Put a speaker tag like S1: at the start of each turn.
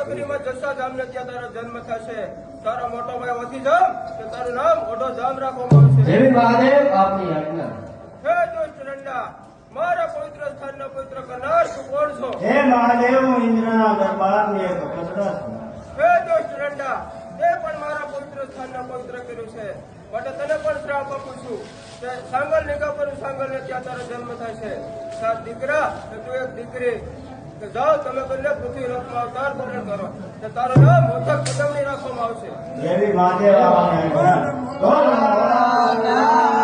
S1: નગરીમાં જસા જામને ત્યાં તારો જન્મ થશે. તારો મોટો ભાઈ વધી જામ કે તારું નામ ઓઢો જામ રાખવામાં આવશે.
S2: દેવી મહાદેવ આપની આજ્ઞા.
S1: હે દુષ્ટ રંડા, મારા પવિત્ર સ્થાનનો પવિત્ર કરનાર તું કોણ છો?
S3: હે મહાદેવ, હું ઇન્દ્રના દરબારની એક કચરા છું.
S1: હે દુષ્ટ રંડા, તે પણ મારા પવિત્ર સ્થાનને પવિત્ર કર્યું છે. માટે તને પણ શ્રાપ આપું છું કે સાંગલ નિગા પર સાંગલ ને ત્યાં તારો જન્મ થશે. સાત દીકરા કે તું એક દીકરી, કે જાઓ તમે બંને પૃથ્વી લોકમાં અવતાર ધારણ કરો કે તારું નામ મોટક પદમની રાખવામાં આવશે.
S3: દેવી મહાદેવ આપની આજ્ઞા.